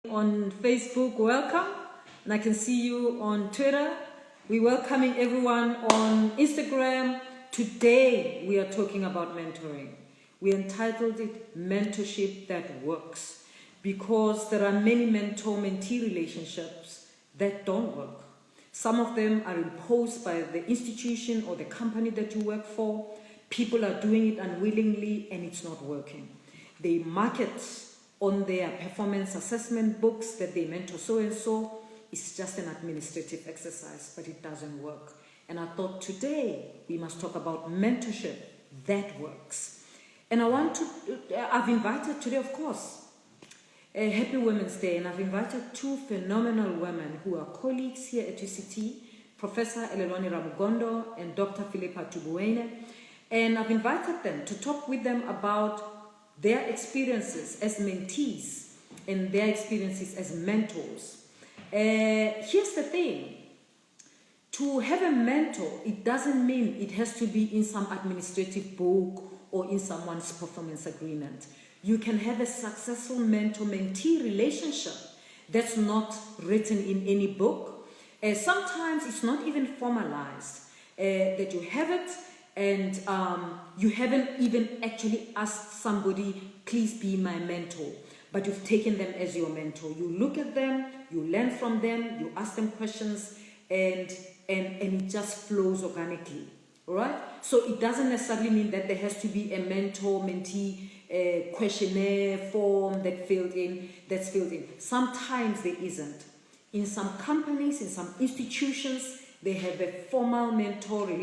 On Facebook, welcome. And I can see you on Twitter. We're welcoming everyone on Instagram. Today, we are talking about mentoring. We entitled it Mentorship That Works, because there are many mentor-mentee relationships that don't work. Some of them are imposed by the institution or the company that you work for. People are doing it unwillingly and it's not working. They market on their performance assessment books that they mentor so-and-so. It's just an administrative exercise, but it doesn't work. And I thought today we must talk about mentorship that works. And I've invited today, of course, a Happy Women's Day, and I've invited two phenomenal women who are colleagues here at UCT, Professor Elelwani Ramugondo and Dr. Philippa Tubuene. And I've invited them to talk with them about their experiences as mentees and their experiences as mentors. Here's the thing. To have a mentor, it doesn't mean it has to be in some administrative book or in someone's performance agreement. You can have a successful mentor-mentee relationship that's not written in any book. Sometimes it's not even formalized, that you have it and you haven't even actually asked somebody, please be my mentor, but you've taken them as your mentor. You look at them, you learn from them, you ask them questions, and it just flows organically. All right? So it doesn't necessarily mean that there has to be a mentor-mentee questionnaire form that's filled in. Sometimes there isn't. In some companies, in some institutions, they have a formal mentorship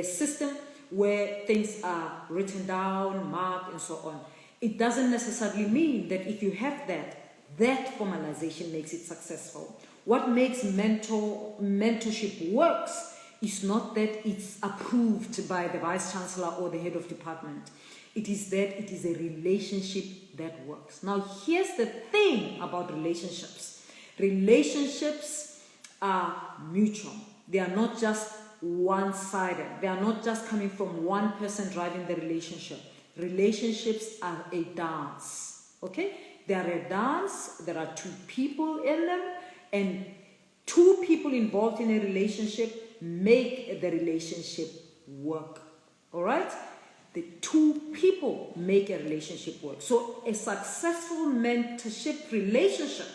system where things are written down, marked, and so on. It doesn't necessarily mean that if you have that formalization makes it successful. What makes mentorship works is not that it's approved by the vice chancellor or the head of department. It is that it is a relationship that works. Now, here's the thing about relationships. Relationships are mutual. They are not just one-sided. They are not just coming from one person driving the relationship. Relationships are a dance. Okay? They are a dance. There are two people in them, and two people involved in a relationship make the relationship work. All right? The two people make a relationship work. So a successful mentorship relationship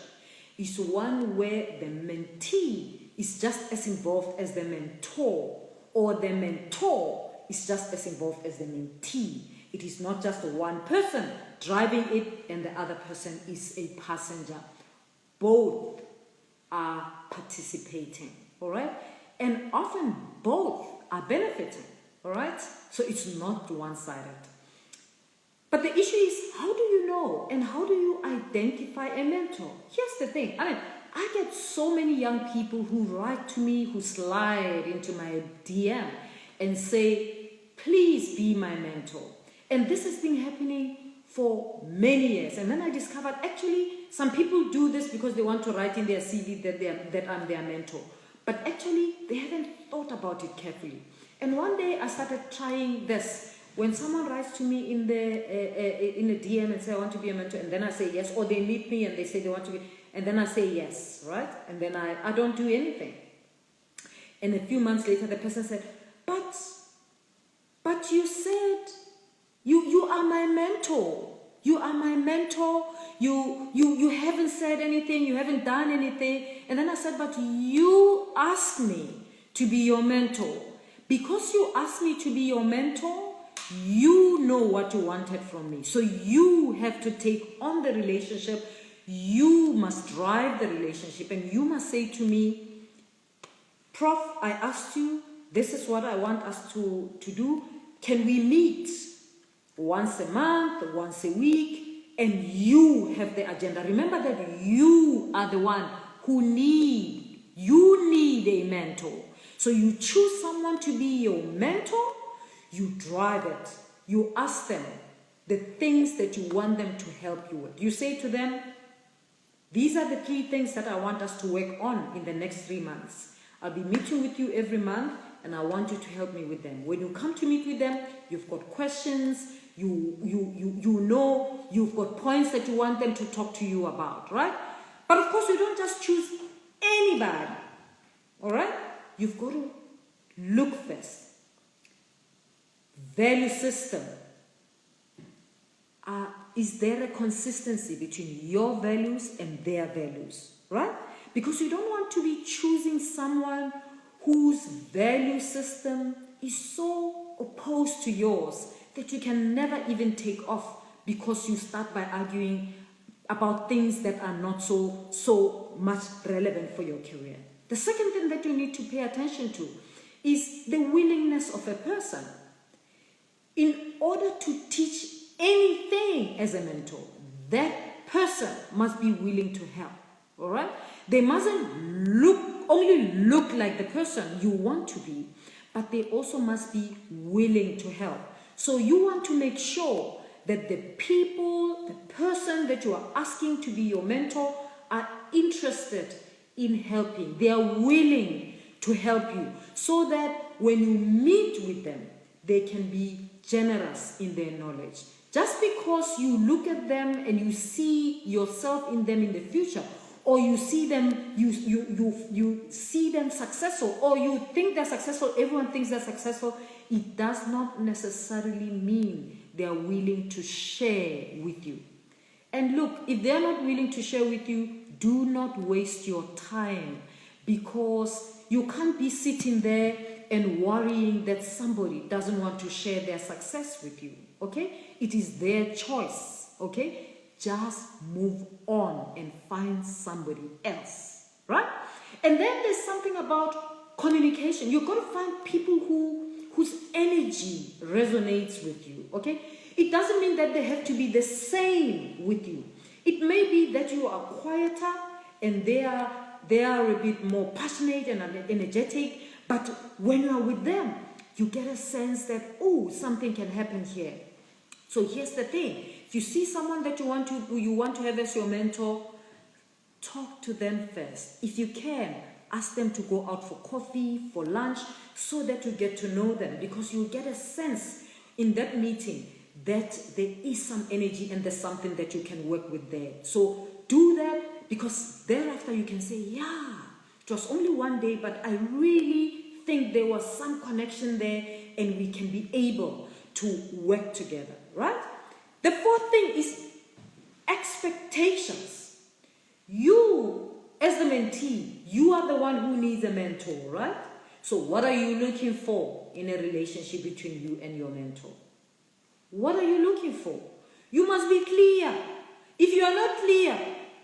is one where the mentee is just as involved as the mentor, or the mentor is just as involved as the mentee. It is not just one person driving it and the other person is a passenger. Both are participating, all right? And often both are benefiting, all right? So it's not one-sided. But the issue is, how do you know and how do you identify a mentor? Here's the thing. I get so many young people who write to me, who slide into my DM and say, please be my mentor. And this has been happening for many years. And then I discovered, actually, some people do this because they want to write in their CV that I'm their mentor. But actually, they haven't thought about it carefully. And one day I started trying this. When someone writes to me in a DM and say, I want to be a mentor, and then I say yes, or they meet me and they say they want to be, and then I say yes, right? And then I don't do anything. And a few months later, the person said, but you said, you are my mentor. You are my mentor. You haven't said anything. You haven't done anything. And then I said, but you asked me to be your mentor. Because you asked me to be your mentor, you know what you wanted from me. So you have to take on the relationship. You must drive the relationship. And you must say to me, Prof, I asked you, this is what I want us to do. Can we meet once a month, once a week? And you have the agenda. Remember that you are the one who need a mentor. So you choose someone to be your mentor. You drive it. You ask them the things that you want them to help you with. You say to them, these are the 3 things that I want us to work on in the next 3 months. I'll be meeting with you every month and I want you to help me with them. When you come to meet with them, you've got questions, You know you've got points that you want them to talk to you about, right? But of course, you don't just choose anybody, all right? You've got to look first. Value system. Is there a consistency between your values and their values, right? Because you don't want to be choosing someone whose value system is so opposed to yours that you can never even take off because you start by arguing about things that are not so much relevant for your career. The second thing that you need to pay attention to is the willingness of a person. In order to teach anything as a mentor, that person must be willing to help, all right? They mustn't only look like the person you want to be, but they also must be willing to help. So you want to make sure that the person that you are asking to be your mentor are interested in helping. They are willing to help you so that when you meet with them, they can be generous in their knowledge. Just because you look at them and you see yourself in them in the future, or you see them, you see them successful, or you think they're successful, everyone thinks they're successful, it does not necessarily mean they are willing to share with you. And look, if they're not willing to share with you, do not waste your time, because you can't be sitting there and worrying that somebody doesn't want to share their success with you, okay? It is their choice, okay? Just move on and find somebody else, right? And then there's something about communication. You've got to find people whose energy resonates with you, okay? It doesn't mean that they have to be the same with you. It may be that you are quieter and they are a bit more passionate and energetic, but when you are with them, you get a sense that, oh, something can happen here. So here's the thing. If you see someone that you want to have as your mentor, talk to them first. If you can, ask them to go out for coffee, for lunch, so that you get to know them, because you'll get a sense in that meeting that there is some energy and there's something that you can work with there. So do that, because thereafter you can say, yeah, it was only one day, but I really think there was some connection there and we can be able to work together, right? The fourth thing is expectations. You, as the mentee, you are the one who needs a mentor, right? So what are you looking for in a relationship between you and your mentor? What are you looking for? You must be clear. If you are not clear,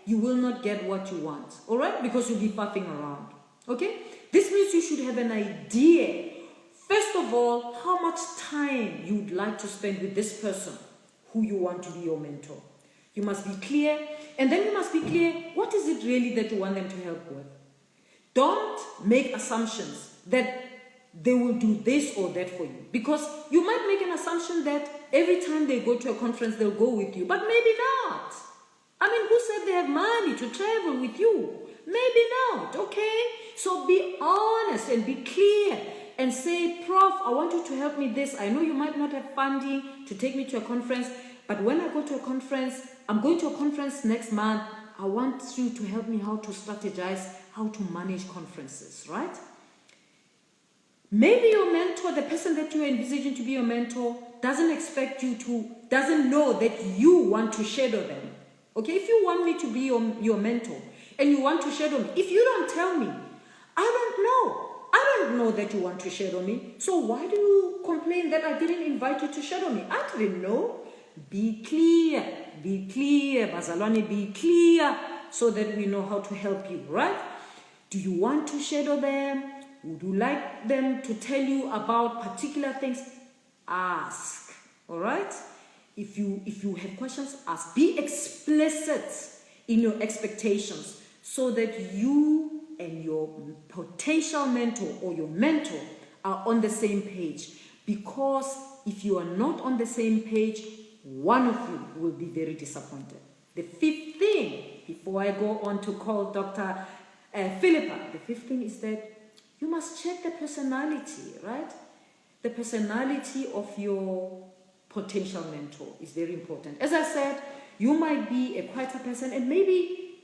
you will not get what you want, all right? Because you'll be puffing around, okay? This means you should have an idea. First of all, how much time you would like to spend with this person who you want to be your mentor. You must be clear, and then you must be clear, what is it really that you want them to help with? Don't make assumptions that they will do this or that for you, because you might make an assumption that every time they go to a conference, they'll go with you, but maybe not. I mean, who said they have money to travel with you? Maybe not, okay? So be honest and be clear and say, Prof, I want you to help me this. I know you might not have funding to take me to a conference, but when I go to a conference, I'm going to a conference next month. I want you to help me how to strategize, how to manage conferences, right? Maybe your mentor, the person that you are envisaging to be your mentor, doesn't know that you want to shadow them. Okay, if you want me to be your mentor and you want to shadow me, if you don't tell me, I don't know that you want to shadow me. So why do you complain that I didn't invite you to shadow me? I didn't know. Be clear, Bazalwane, be clear so that we know how to help you, right? Do you want to shadow them? Would you like them to tell you about particular things? Ask, all right? If you have questions, ask. Be explicit in your expectations so that you and your potential mentor or your mentor are on the same page. Because if you are not on the same page, one of you will be very disappointed. The fifth thing, before I go on to call Dr. Philippa, the fifth thing is that you must check the personality, right? The personality of your potential mentor is very important. As I said, you might be a quieter person, and maybe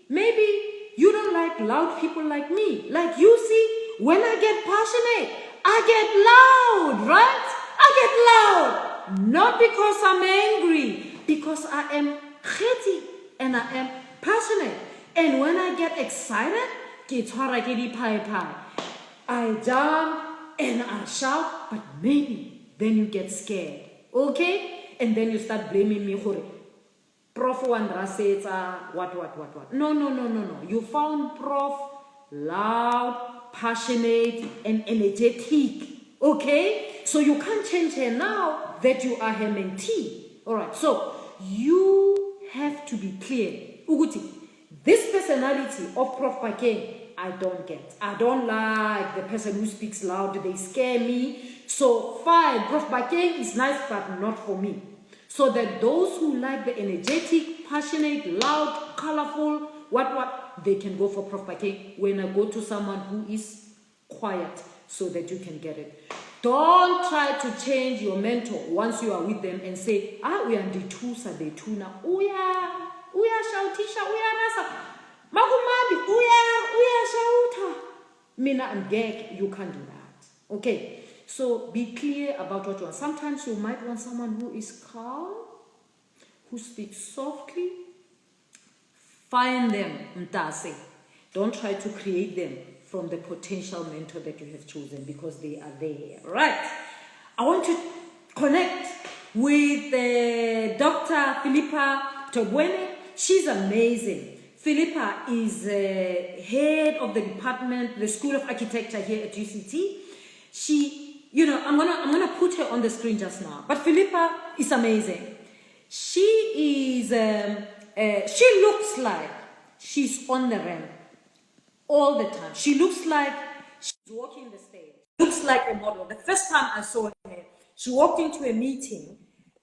you don't like loud people like me. Like, you see, when I get passionate, I get loud, right? I get loud. Not because I'm angry, because I am kheti and I am passionate. And when I get excited, I jump and I shout, but maybe then you get scared, okay? And then you start blaming me. Prof Wandra says, what. No. You found Prof loud, passionate, and energetic, okay? So you can't change her now that you are her mentee. All right, so you have to be clear. Uguti, this personality of Prof Pakeng, I don't get. I don't like the person who speaks loud. They scare me. So fine, Prof Pakeng is nice, but not for me. So that those who like the energetic, passionate, loud, colorful, what, they can go for Prof Pakeng when I go to someone who is quiet, so that you can get it. Don't try to change your mentor once you are with them and say, we are the tuna, uya shautisha, uya rasa, magumabi, uya shauta. Mina and Gek, you can't do that. Okay, so be clear about what you want. Sometimes you might want someone who is calm, who speaks softly. Find them, mtase. Don't try to create them from the potential mentor that you have chosen, because they are there, right? I want to connect with Dr. Philippa Togwene. She's amazing. Philippa is head of the department, the School of Architecture here at UCT. She, I'm gonna put her on the screen just now. But Philippa is amazing. She is, she looks like she's on the ramp all the time. She looks like she's walking the stage. Looks like a model. The first time I saw her, she walked into a meeting,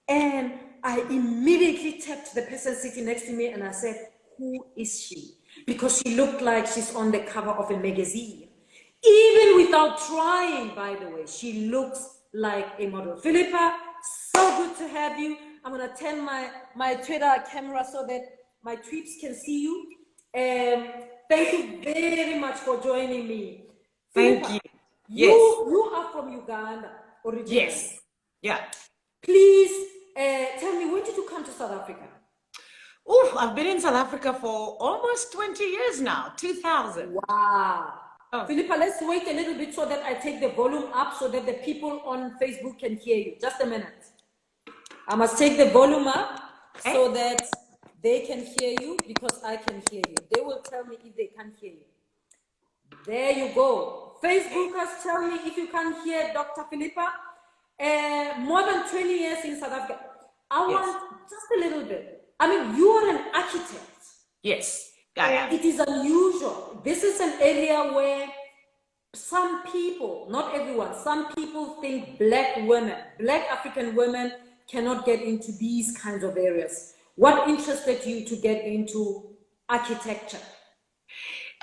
and I immediately tapped the person sitting next to me and I said, who is she? Because she looked like she's on the cover of a magazine. Even without trying, by the way, she looks like a model. Philippa, so good to have you. I'm gonna turn my Twitter camera so that my tweets can see you. Thank you very much for joining me. Thank Philippa, you. Yes. You are from Uganda originally. Yes. Yeah. Please tell me, when did you come to South Africa? Oh, I've been in South Africa for almost 20 years now, 2000. Wow. Oh. Philippa, let's wait a little bit so that I take the volume up so that the people on Facebook can hear you. Just a minute. I must take the volume up so that they can hear you, because I can hear you. They will tell me if they can't hear you. There you go. Facebookers, tell me if you can't hear Dr. Philippa. More than 20 years in South Africa. I want just a little bit. I mean, you are an architect. Yes, I am. It is unusual. This is an area where some people, not everyone, some people think black women, black African women cannot get into these kinds of areas. What interested you to get into architecture?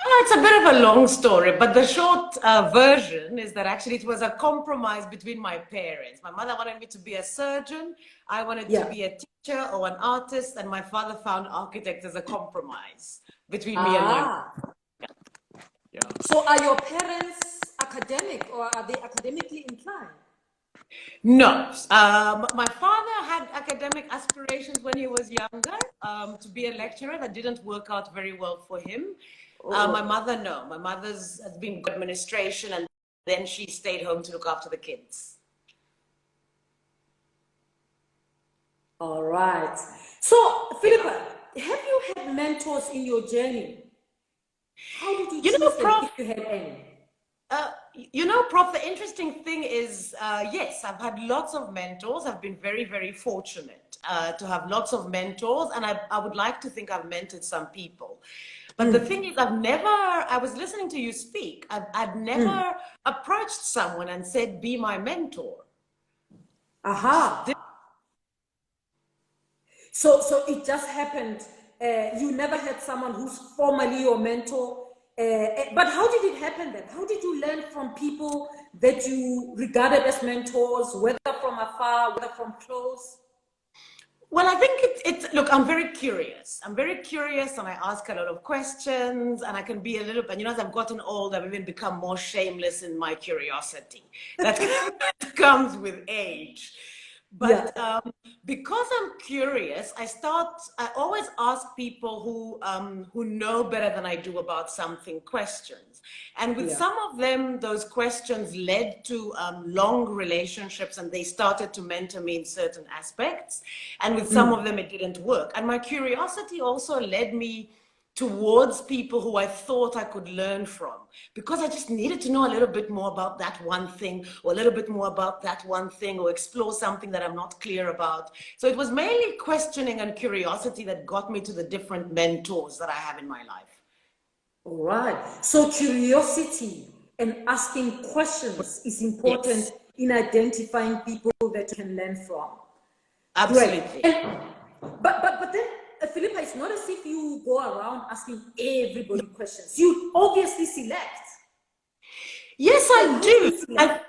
It's a bit of a long story, but the short version is that actually it was a compromise between my parents. My mother wanted me to be a surgeon. I wanted to be a teacher or an artist, and my father found architect as a compromise between me and my mom. Yeah. So are your parents academic, or are they academically inclined? No. My father had academic aspirations when he was younger, to be a lecturer. That didn't work out very well for him. My mother, no. My mother's has been good administration, and then she stayed home to look after the kids. All right. So, Philippa, have you had mentors in your journey? How did you choose them, if you had any? Prof, the interesting thing is, yes, I've had lots of mentors. I've been very, very fortunate to have lots of mentors, and I would like to think I've mentored some people. But the thing is, I was listening to you speak, I'd never approached someone and said, be my mentor. Aha. So it just happened. You never had someone who's formally your mentor. But how did it happen then? How did you learn from people that you regarded as mentors, whether from afar, whether from close? Well, I think look, I'm very curious. I'm very curious and I ask a lot of questions and I can be a little bit, as I've gotten old, I've even become more shameless in my curiosity. That comes with age. Yeah, But because I'm curious, I always ask people who know better than I do about something questions. And with yeah. some of them, those questions led to long relationships and they started to mentor me in certain aspects. And with some of them, it didn't work. And my curiosity also led me towards people who I thought I could learn from because I just needed to know a little bit more about that one thing or a little bit more about that one thing or explore something that I'm not clear about. So it was mainly questioning and curiosity that got me to the different mentors that I have in my life. All right. So curiosity and asking questions is important Yes, in identifying people that you can learn from. Great. absolutely. But then, Philippa, it's not as if you go around asking everybody questions. You obviously select. Yes, Like, I how do do. you select?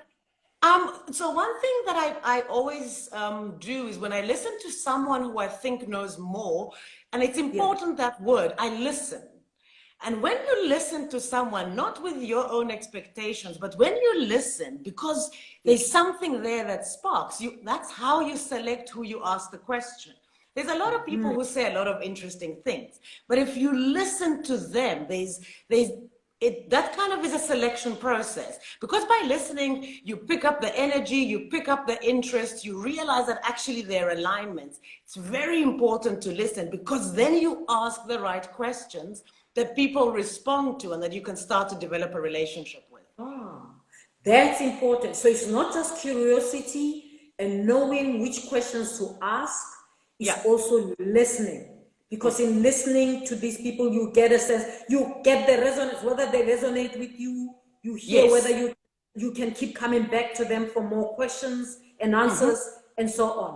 So one thing that I always do is when I listen to someone who I think knows more, and it's Yeah. important that word, I listen. And when you listen to someone, not with your own expectations, but when you listen, because Yeah. there's something there that sparks you, that's how you select who you ask the question. There's a lot of people who say a lot of interesting things, but if you listen to them, that kind of is a selection process because by listening you pick up the energy, you pick up the interest, you realize that actually there are alignments. It's very important to listen because then you ask the right questions that people respond to and that you can start to develop a relationship with. Ah, that's important. So it's not just curiosity and knowing which questions to ask, Yeah. it's also listening. Because in listening to these people, you get a sense, you get the resonance, whether they resonate with you, you hear whether Yes. you can keep coming back to them for more questions and answers and so on.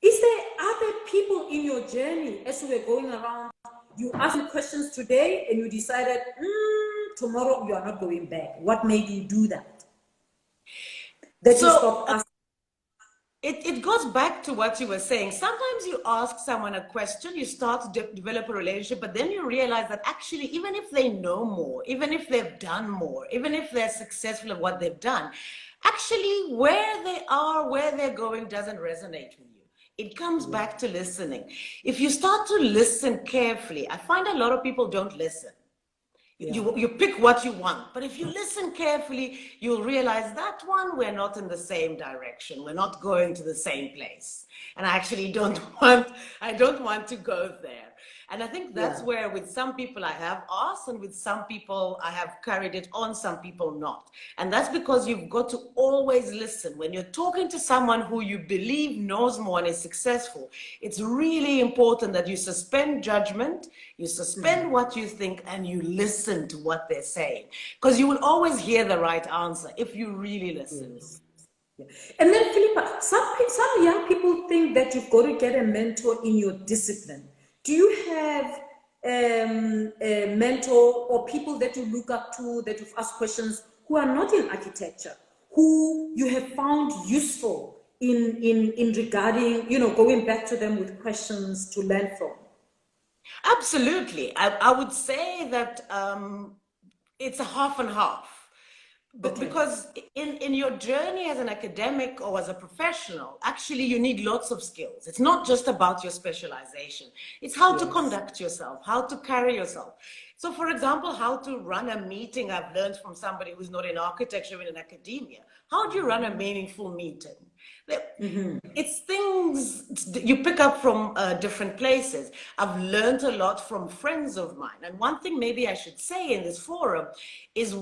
Is there other people in your journey as you were going around, you asked questions today and you decided, tomorrow you are not going back? What made you do that? That you So stopped asking? it goes back to what you were saying. Sometimes you ask someone a question, you start to develop a relationship, but then you realize that actually, even if they know more, even if they've done more, even if they're successful at what they've done, actually where they are, where they're going doesn't resonate with you. It comes back to listening. If you start to listen carefully, I find a lot of people don't listen. Yeah. You pick what you want, but if you listen carefully, you'll realize that one, we're not in the same direction, we're not going to the same place, and I don't want to go there. And I think that's Yeah. where with some people I have asked, and with some people I have carried it on, some people not. And that's because you've got to always listen. When you're talking to someone who you believe knows more and is successful, it's really important that you suspend judgment, you suspend what you think, and you listen to what they're saying. Because you will always hear the right answer if you really listen. Yes. Yeah. And then, Philippa, some young people think that you've got to get a mentor in your discipline. Do you have a mentor or people that you look up to, that you've asked questions, who are not in architecture, who you have found useful in regarding, going back to them with questions to learn from? Absolutely. I would say that it's a half and half. Okay. Because in your journey as an academic or as a professional, actually you need lots of skills. It's not just about your specialization. It's how to Yes. conduct yourself, how to carry yourself. So for example, how to run a meeting, I've learned from somebody who's not in architecture, in academia. How do you run a meaningful meeting? It's things you pick up from different places. I've learned a lot from friends of mine. And one thing maybe I should say in this forum is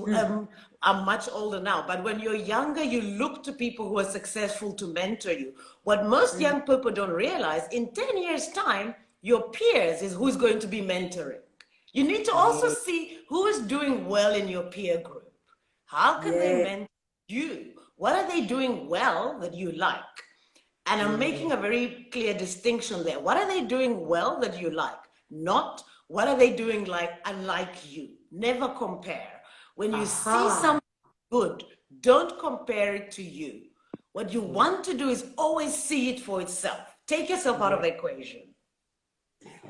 I'm much older now, but when you're younger, you look to people who are successful to mentor you. What most young people don't realize, in 10 years' time, your peers is who's going to be mentoring. You need to also Yes. see who is doing well in your peer group. How can they Yes. mentor you? What are they doing well that you like? And I'm making a very clear distinction there. What are they doing well that you like? Not what are they doing like unlike you. Never compare. When you see Aha. something good, don't compare it to you. What you Yeah. want to do is always see it for itself. Take yourself out of the equation.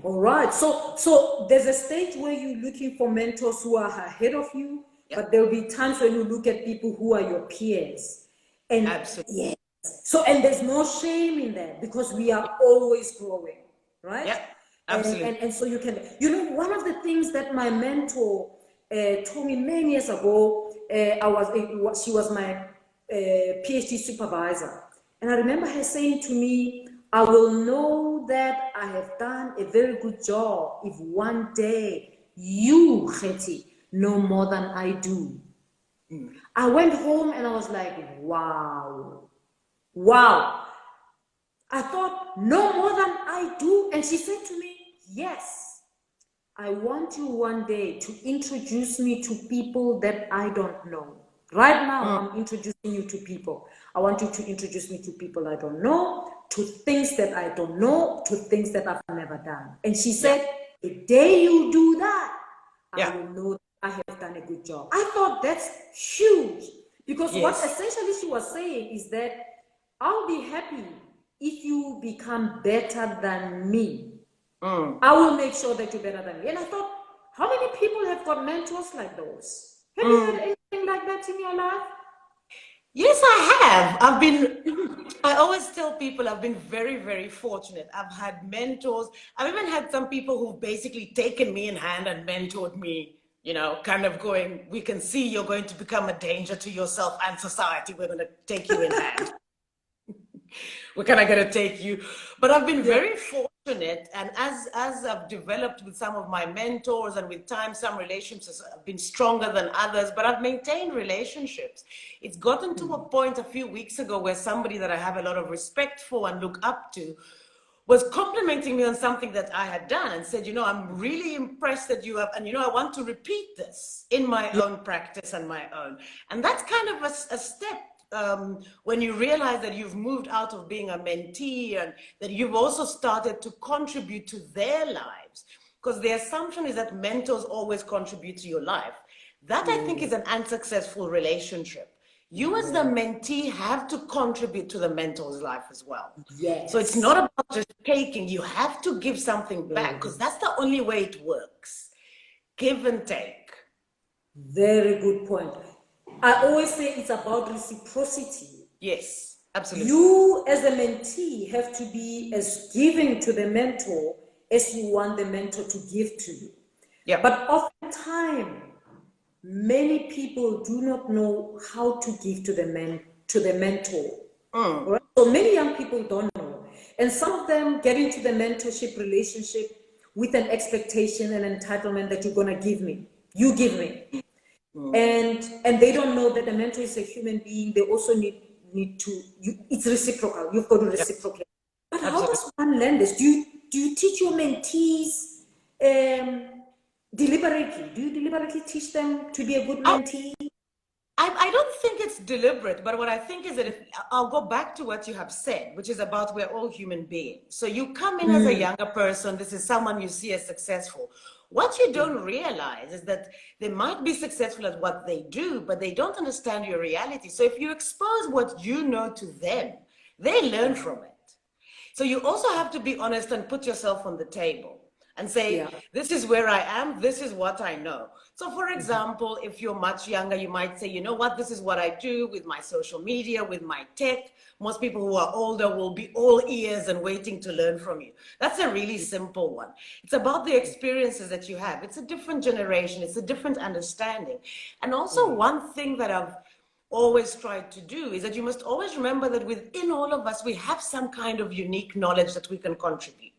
All right. So there's a stage where you're looking for mentors who are ahead of you, but there'll be times when you look at people who are your peers. And Absolutely. yes. So, and there's no shame in that because we are always growing, right? Yeah, absolutely. And so you can, one of the things that my mentor told me many years ago, she was my PhD supervisor. And I remember her saying to me, I will know that I have done a very good job if one day you, Khetty, know more than I do. I went home and I was like, wow. I thought, no more than I do. And she said to me, yes, I want you one day to introduce me to people that I don't know. Right now, I'm introducing you to people. I want you to introduce me to people I don't know, to things that I don't know, to things that I've never done. And she said, the day you do that, I will know that I have done a good job. I thought that's huge. Because what essentially she was saying is that I'll be happy if you become better than me. I will make sure that you're better than me. And I thought, how many people have got mentors like those? Have you had anything like that in your life? Yes, I have. I always tell people I've been very, very fortunate. I've had mentors. I've even had some people who've basically taken me in hand and mentored me, kind of going, we can see you're going to become a danger to yourself and society. We're going to take you in hand. We're kind of going to take you. But I've been very fortunate. And as I've developed with some of my mentors and with time, some relationships have been stronger than others, but I've maintained relationships. It's gotten to a point a few weeks ago where somebody that I have a lot of respect for and look up to was complimenting me on something that I had done and said, I'm really impressed that you have, and I want to repeat this in my own practice and my own. And that's kind of a step. When you realize that you've moved out of being a mentee and that you've also started to contribute to their lives, because the assumption is that mentors always contribute to your life. That I think is an unsuccessful relationship. You as the mentee have to contribute to the mentor's life as well. Yes. So it's not about just taking, you have to give something back because that's the only way it works. Give and take. Very good point. I always say it's about reciprocity. Yes, absolutely. You as a mentee have to be as giving to the mentor as you want the mentor to give to you. Yeah. But oftentimes, many people do not know how to give to the mentor. Right? So many young people don't know. And some of them get into the mentorship relationship with an expectation and entitlement that you're going to give me. You give me. And they don't know that the mentor is a human being. They also need to, it's reciprocal. You've got to reciprocate. But how does one learn this? Do you teach your mentees deliberately? Do you deliberately teach them to be a good mentee? I don't think it's deliberate, but what I think is that I'll go back to what you have said, which is about we're all human beings. So you come in as a younger person, this is someone you see as successful. What you don't realize is that they might be successful at what they do, but they don't understand your reality. So if you expose what you know to them, they learn from it. So you also have to be honest and put yourself on the table and say, this is where I am, this is what I know. So for example, if you're much younger, you might say, you know what, this is what I do with my social media, with my tech. Most people who are older will be all ears and waiting to learn from you. That's a really simple one. It's about the experiences that you have. It's a different generation, it's a different understanding. And also one thing that I've always tried to do is that you must always remember that within all of us, we have some kind of unique knowledge that we can contribute.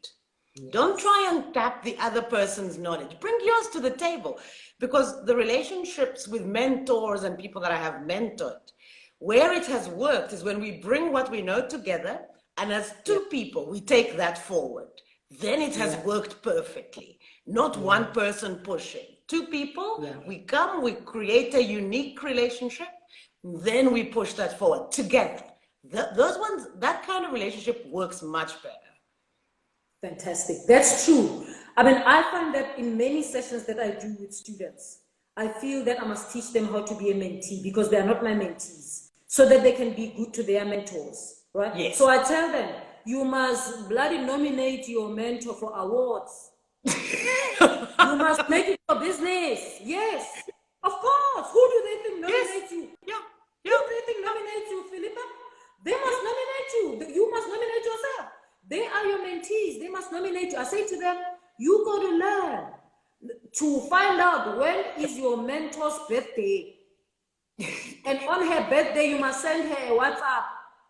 Don't try and tap the other person's knowledge. Bring yours to the table, because the relationships with mentors and people that I have mentored, where it has worked is when we bring what we know together, and as two people, we take that forward. Then it has worked perfectly. Not one person pushing. Two people, we come, we create a unique relationship, then we push that forward together. Those ones, that kind of relationship works much better. Fantastic. That's true. I mean, I find that in many sessions that I do with students, I feel that I must teach them how to be a mentee because they are not my mentees, so that they can be good to their mentors, right? Yes. So I tell them, you must bloody nominate your mentor for awards. You must make it your business. Yes, of course. Who do they think nominates you? Yeah. Who do they think nominates you, Philippa? They must nominate you. You must nominate yourself. They are your mentees. They must nominate you. I say to them, you got to learn to find out when is your mentor's birthday. And on her birthday, you must send her a WhatsApp.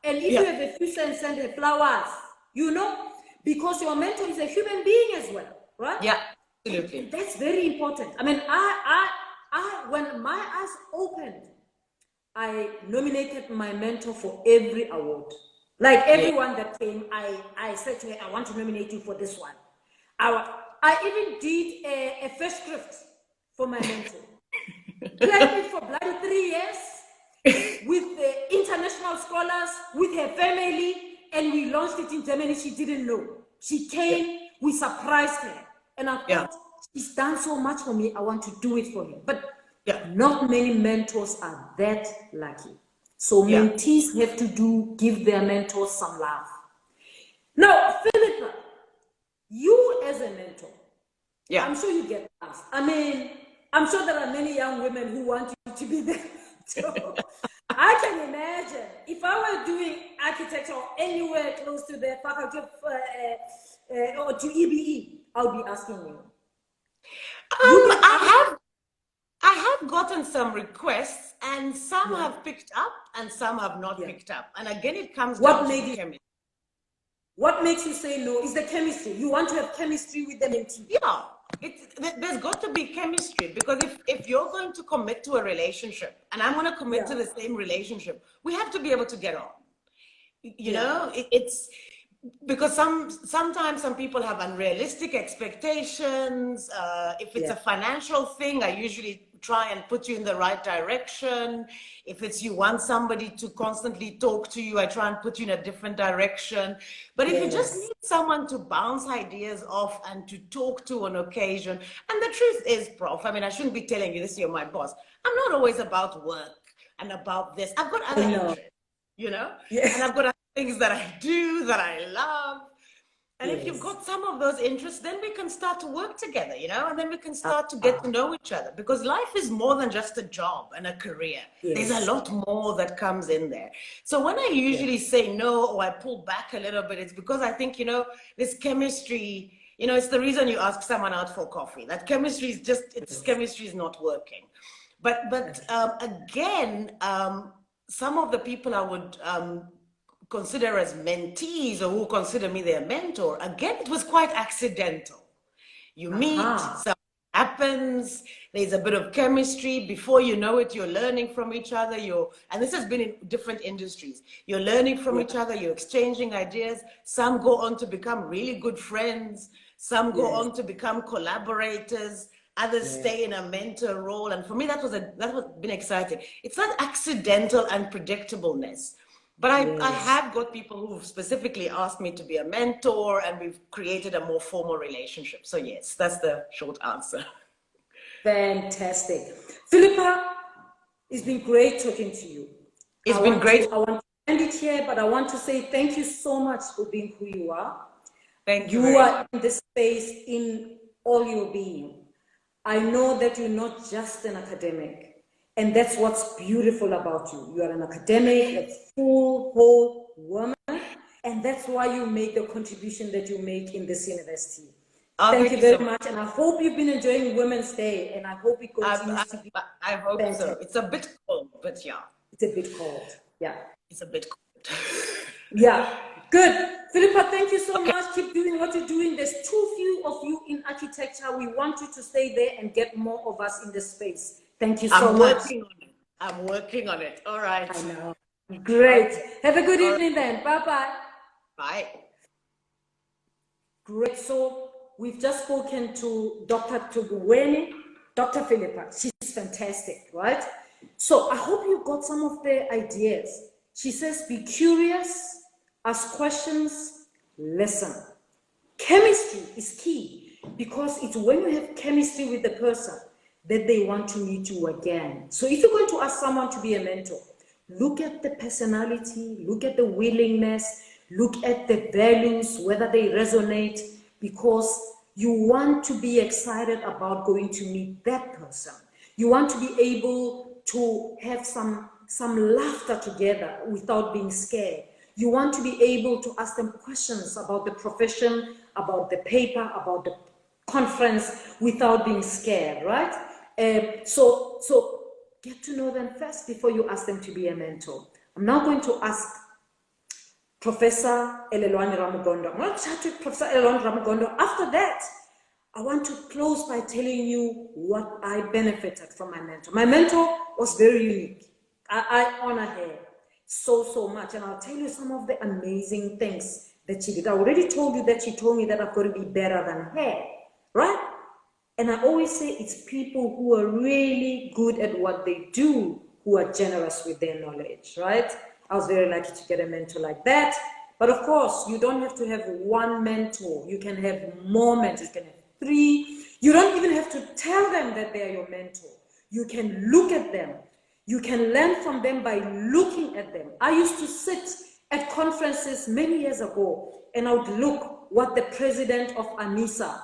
And if you have a few cents, send her flowers. You know, because your mentor is a human being as well, right? Yeah, absolutely. And that's very important. I mean, when my eyes opened, I nominated my mentor for every award. Like everyone that came, I said to her, I want to nominate you for this one. I even did a first script for my mentor. Played it for bloody 3 years with the international scholars, with her family, and we launched it in Germany. She didn't know. She came, we surprised her. And I thought, she's done so much for me, I want to do it for her. But not many mentors are that lucky. So mentees have to give their mentors some love. Now, Philippa, you as a mentor, I'm sure you get asked. I mean, I'm sure there are many young women who want you to be there. I can imagine if I were doing architecture or anywhere close to the faculty of, or to EBE, I would be asking you. I have gotten some requests, and some have picked up, and some have not picked up. And again, it comes down to chemistry. What makes you say no? Is the chemistry. You want to have chemistry with the mentee. Yeah, there's got to be chemistry, because if you're going to commit to a relationship, and I'm going to commit to the same relationship, we have to be able to get on. You know, it's because sometimes some people have unrealistic expectations. If it's a financial thing, I usually try and put you in the right direction. If it's you want somebody to constantly talk to you, I try and put you in a different direction. But if you just need someone to bounce ideas off and to talk to on occasion, and the truth is, Prof, I mean, I shouldn't be telling you this, you're my boss. I'm not always about work and about this. I've got other interests, you know? And I've got other things that I do, that I love. And if you've got some of those interests, then we can start to work together, you know, and then we can start to get to know each other, because life is more than just a job and a career. There's a lot more that comes in there. So when I usually say no, or I pull back a little bit, it's because I think, you know, this chemistry, you know, it's the reason you ask someone out for coffee. That chemistry is just, chemistry is not working. But again, some of the people I would consider as mentees, or who consider me their mentor, again, it was quite accidental. You meet, something happens, there's a bit of chemistry. Before you know it, you're learning from each other. And this has been in different industries. You're learning from each other, you're exchanging ideas. Some go on to become really good friends. Some go on to become collaborators. Others stay in a mentor role. And for me, that was been exciting. It's not accidental unpredictableness. But I have got people who've specifically asked me to be a mentor, and we've created a more formal relationship. So yes, that's the short answer. Fantastic. Philippa, it's been great talking to you. It's been great. I want to end it here, but I want to say thank you so much for being who you are. Thank you. You are in this space in all your being. I know that you're not just an academic. And that's what's beautiful about you. You are an academic, a full, whole woman. And that's why you make the contribution that you make in this university. Thank you very much. And I hope you've been enjoying Women's Day. And I hope it continues to be. I hope so. It's a bit cold, but yeah. It's a bit cold. Yeah. It's a bit cold. Yeah. Good. Philippa, thank you so much. Keep doing what you're doing. There's too few of you in architecture. We want you to stay there and get more of us in this space. Thank you so much. I'm working on it. All right. I know. Great. Have a good evening then. Bye-bye. Bye. Great. So we've just spoken to Dr. Tuguweni, Dr. Philippa. She's fantastic, right? So I hope you got some of the ideas. She says, be curious, ask questions, listen. Chemistry is key, because it's when you have chemistry with the person that they want to meet you again. So if you're going to ask someone to be a mentor, look at the personality, look at the willingness, Look at the values, whether they resonate, because you want to be excited about going to meet that person. You want to be able to have some laughter together without being scared. You want to be able to ask them questions about the profession, about the paper, about the conference without being scared, right? So get to know them first before you ask them to be a mentor. I'm now going to ask Professor Elelwani Ramugondo. I'm going to chat with Professor Elelwani Ramugondo. After that, I want to close by telling you what I benefited from my mentor. My mentor was very unique. I honor her so much. And I'll tell you some of the amazing things that she did. I already told you that she told me that I've got to be better than her, right? And I always say it's people who are really good at what they do who are generous with their knowledge, right? I was very lucky to get a mentor like that. But of course, you don't have to have one mentor. You can have more mentors. You can have 3. You don't even have to tell them that they are your mentor. You can look at them. You can learn from them by looking at them. I used to sit at conferences many years ago, and I would look what the president of ANISA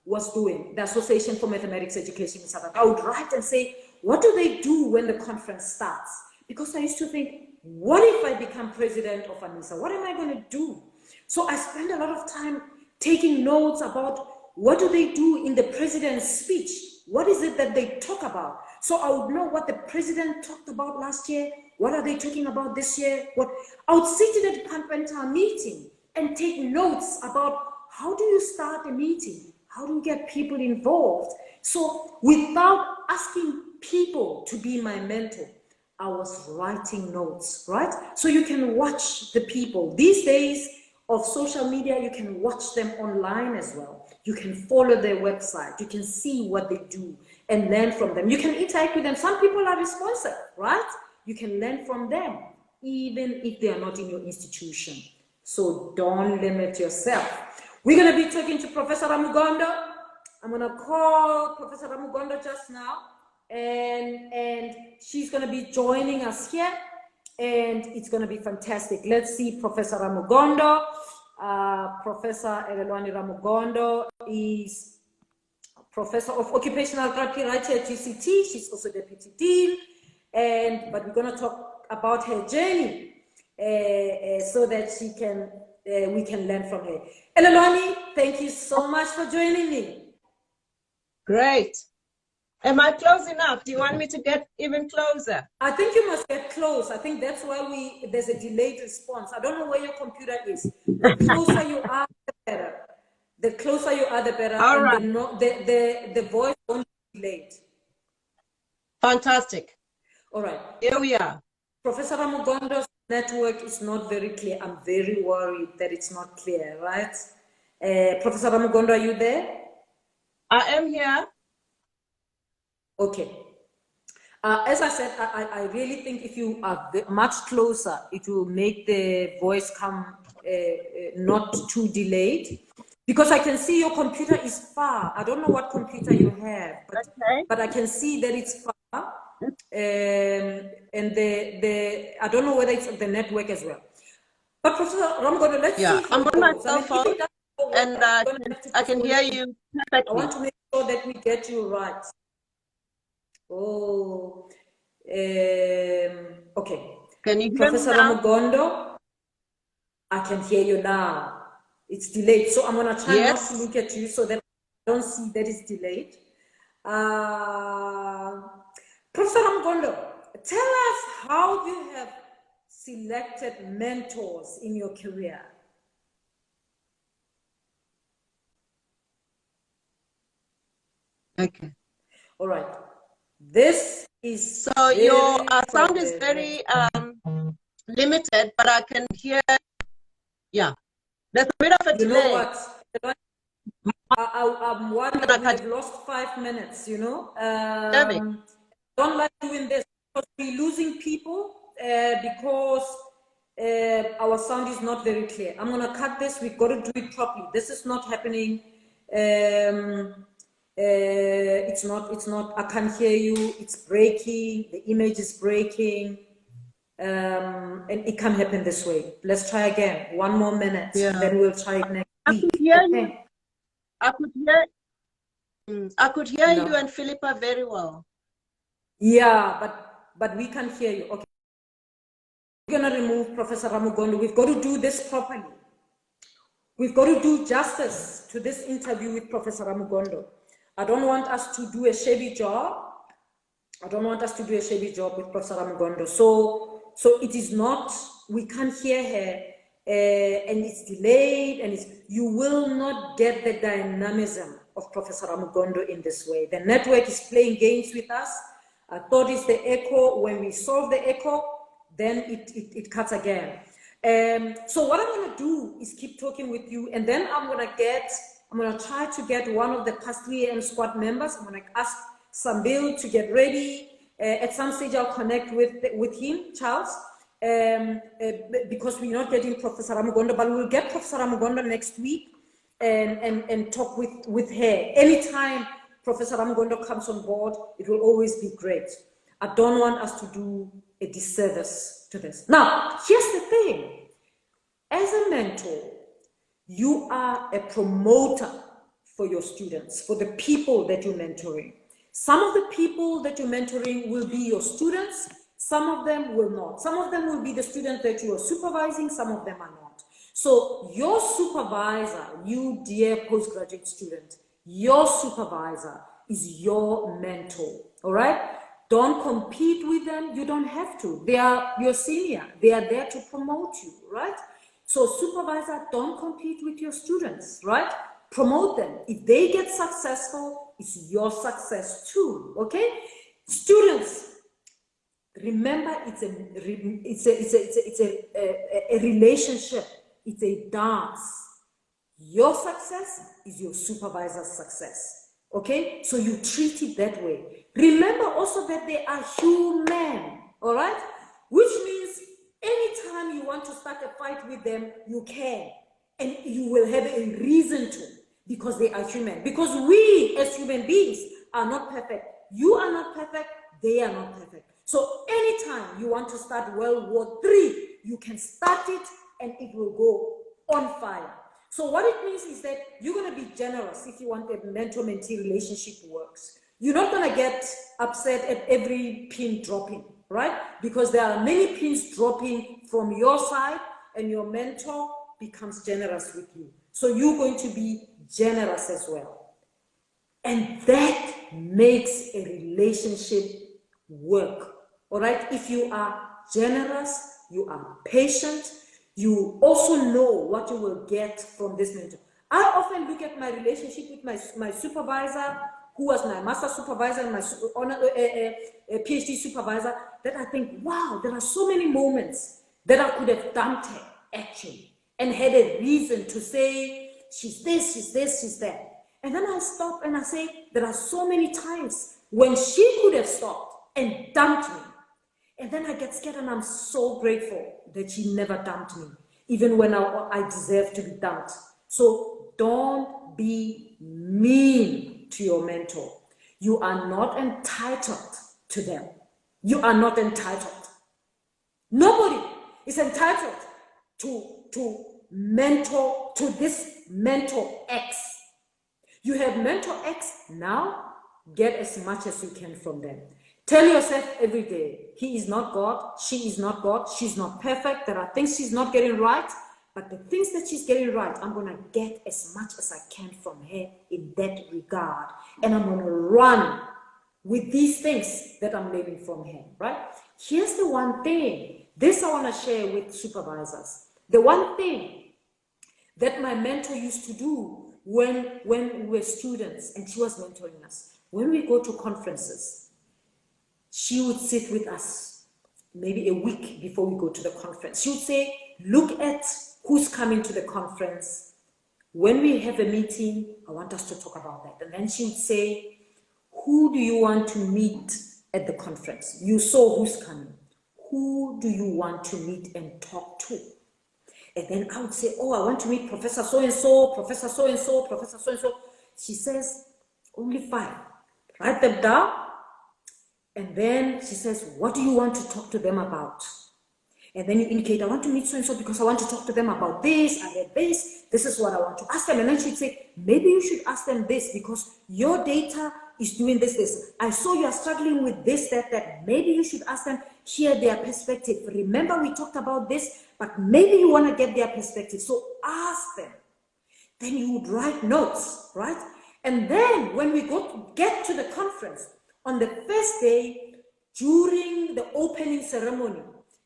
was doing, the Association for Mathematics Education in South Africa. I would write and say, what do they do when the conference starts? Because I used to think, what if I become president of ANISA? What am I going to do? So I spend a lot of time taking notes about what do they do in the president's speech? What is it that they talk about? So I would know what the president talked about last year. What are they talking about this year? I would sit in a departmental meeting and take notes about how do you start a meeting? How do you get people involved? So without asking people to be my mentor, I was writing notes, right? So you can watch the people. These days of social media, you can watch them online as well. You can follow their website. You can see what they do and learn from them. You can interact with them. Some people are responsive, right? You can learn from them, even if they are not in your institution. So don't limit yourself. We're going to be talking to Professor Ramugondo. I'm going to call Professor Ramugondo just now, and she's going to be joining us here, and it's going to be fantastic. Let's see Professor Ramugondo. Professor Elelwani Ramugondo is Professor of Occupational Therapy right here at UCT. She's also Deputy Dean, but we're going to talk about her journey so that we can learn from her. Elelwani, thank you so much for joining me. Great. Am I close enough? Do you want me to get even closer? I think you must get close. I think that's why there's a delayed response. I don't know where your computer is. The closer you are, the better. The closer you are, the better. All right. The voice won't be delayed. Fantastic. All right. Here we are. Professor Ramugondo's network is not very clear. I'm very worried that it's not clear, right? Professor Ramugondo, are you there? I am here. Okay. As I said, I really think if you are much closer, it will make the voice come not too delayed. Because I can see your computer is far. I don't know what computer you have, but I can see that it's far. And I don't know whether it's the network as well. But Professor Ramugondo, let's see. I'm on my cell phone, and I can hear you perfectly. I want to make sure that we get you right. Oh, okay. Can you hear Professor me now? Ramugondo, I can hear you now. It's delayed, so I'm gonna try not to look at you so that I don't see that it's delayed. Professor Ramugondo, tell us how you have selected mentors in your career. Okay. All right. This is so your sound is very limited, but I can hear. Yeah, there's a bit of a delay. You know what? I'm wondering, we've lost 5 minutes, you know. Don't like doing this because we're losing people because our sound is not very clear. I'm going to cut this. We've got to do it properly. This is not happening. It's not, I can't hear you. It's breaking. The image is breaking. And it can't happen this way. Let's try again. 1 more minute, then we'll try it next I week. could hear Okay? you. I could hear you and Philippa very well. Yeah, but we can't hear you. Okay. We're gonna remove Professor Ramugondo. We've got to do this properly. We've got to do justice to this interview with Professor Ramugondo. I don't want us to do a shabby job. I don't want us to do a shabby job with Professor Ramugondo. So it is not, we can't hear her, and it's delayed, and you will not get the dynamism of Professor Ramugondo in this way. The network is playing games with us. I thought it's the echo. When we solve the echo, then it cuts again. So what I'm gonna do is keep talking with you, and then I'm gonna try to get one of the past 3 AM squad members. I'm gonna ask Sambil to get ready. At some stage, I'll connect with him, Charles, because we're not getting Professor Ramugondo, but we'll get Professor Ramugondo next week and talk with her. Anytime Professor Ramugondo comes on board, it will always be great. I don't want us to do a disservice to this. Now, here's the thing. As a mentor, you are a promoter for your students, for the people that you're mentoring. Some of the people that you're mentoring will be your students, some of them will not. Some of them will be the students that you are supervising, some of them are not. So your supervisor, you dear postgraduate student, your supervisor is your mentor, all right? Don't compete with them, you don't have to. They are your senior, they are there to promote you, right? So supervisor, don't compete with your students, right? Promote them. If they get successful, it's your success too, okay? Students, remember it's a relationship, it's a dance. Your success is your supervisor's success, okay? So you treat it that way. Remember also that they are human, all right? Which means anytime you want to start a fight with them, you can. And you will have a reason to, because they are human. Because we as human beings are not perfect. You are not perfect, they are not perfect. So anytime you want to start World War III, you can start it and it will go on fire. So what it means is that you're going to be generous if you want a mentor-mentee relationship works. You're not going to get upset at every pin dropping, right? Because there are many pins dropping from your side and your mentor becomes generous with you. So you're going to be generous as well. And that makes a relationship work, all right? If you are generous, you are patient, you also know what you will get from this mentor. I often look at my relationship with my supervisor, who was my master supervisor and my PhD supervisor, that I think, wow, there are so many moments that I could have dumped her, actually, and had a reason to say, she's this, she's this, she's that. And then I stop and I say, there are so many times when she could have stopped and dumped me. And then I get scared, and I'm so grateful that she never dumped me, even when I deserve to be dumped. So don't be mean to your mentor. You are not entitled to them. You are not entitled. Nobody is entitled to mentor, to this mentor X. You have mentor X now, get as much as you can from them. Tell yourself every day, he is not God, she is not God, she's not perfect, there are things she's not getting right, but the things that she's getting right, I'm going to get as much as I can from her in that regard. And I'm going to run with these things that I'm learning from her, right? Here's the one thing, this I want to share with supervisors. The one thing that my mentor used to do when we were students and she was mentoring us, when we go to conferences, she would sit with us maybe a week before we go to the conference. She would say, look at who's coming to the conference. When we have a meeting, I want us to talk about that. And then she would say, who do you want to meet at the conference? You saw who's coming. Who do you want to meet and talk to? And then I would say, oh, I want to meet Professor so-and-so, Professor so-and-so, Professor so-and-so. She says, only 5. Write them down. And then she says, what do you want to talk to them about? And then you indicate, I want to meet so-and-so because I want to talk to them about this, I read this, this is what I want to ask them. And then she'd say, maybe you should ask them this because your data is doing this, this. I saw you are struggling with this, that, that. Maybe you should ask them, hear their perspective. Remember we talked about this, but maybe you want to get their perspective. So ask them. Then you would write notes, right? And then when we get to the conference, on the first day, during the opening ceremony,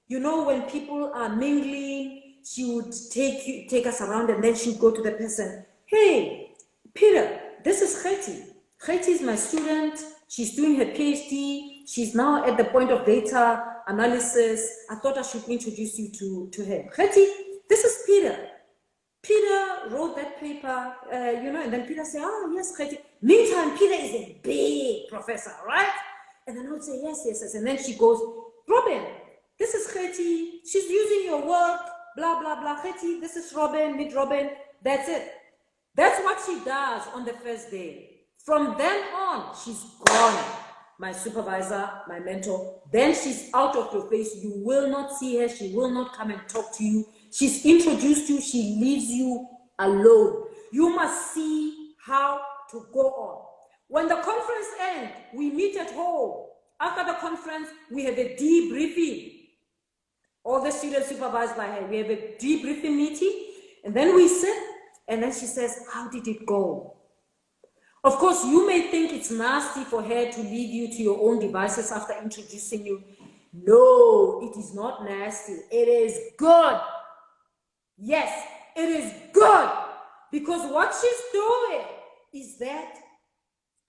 you know, when people are mingling, she would take us around and then she'd go to the person, hey, Peter, this is Kheti. Kheti is my student. She's doing her PhD. She's now at the point of data analysis. I thought I should introduce you to her. Kheti, this is Peter. Peter wrote that paper, you know, and then Peter said, oh, yes, Kheti. Meantime, Peter is a big professor, right? And then I would say, yes, yes, yes. And then she goes, Robin, this is Kheti. She's using your work, blah, blah, blah. Kheti, this is Robin, meet Robin. That's it. That's what she does on the first day. From then on, she's gone. My supervisor, my mentor. Then she's out of your face. You will not see her. She will not come and talk to you. She's introduced you. She leaves you alone. You must see how to go on. When the conference ends, we meet at home. After the conference, we have a debriefing. All the students supervised by her. We have a debriefing meeting. And then we sit. And then she says, how did it go? Of course, you may think it's nasty for her to leave you to your own devices after introducing you. No, it is not nasty. It is good. Yes, it is good. Because what she's doing is that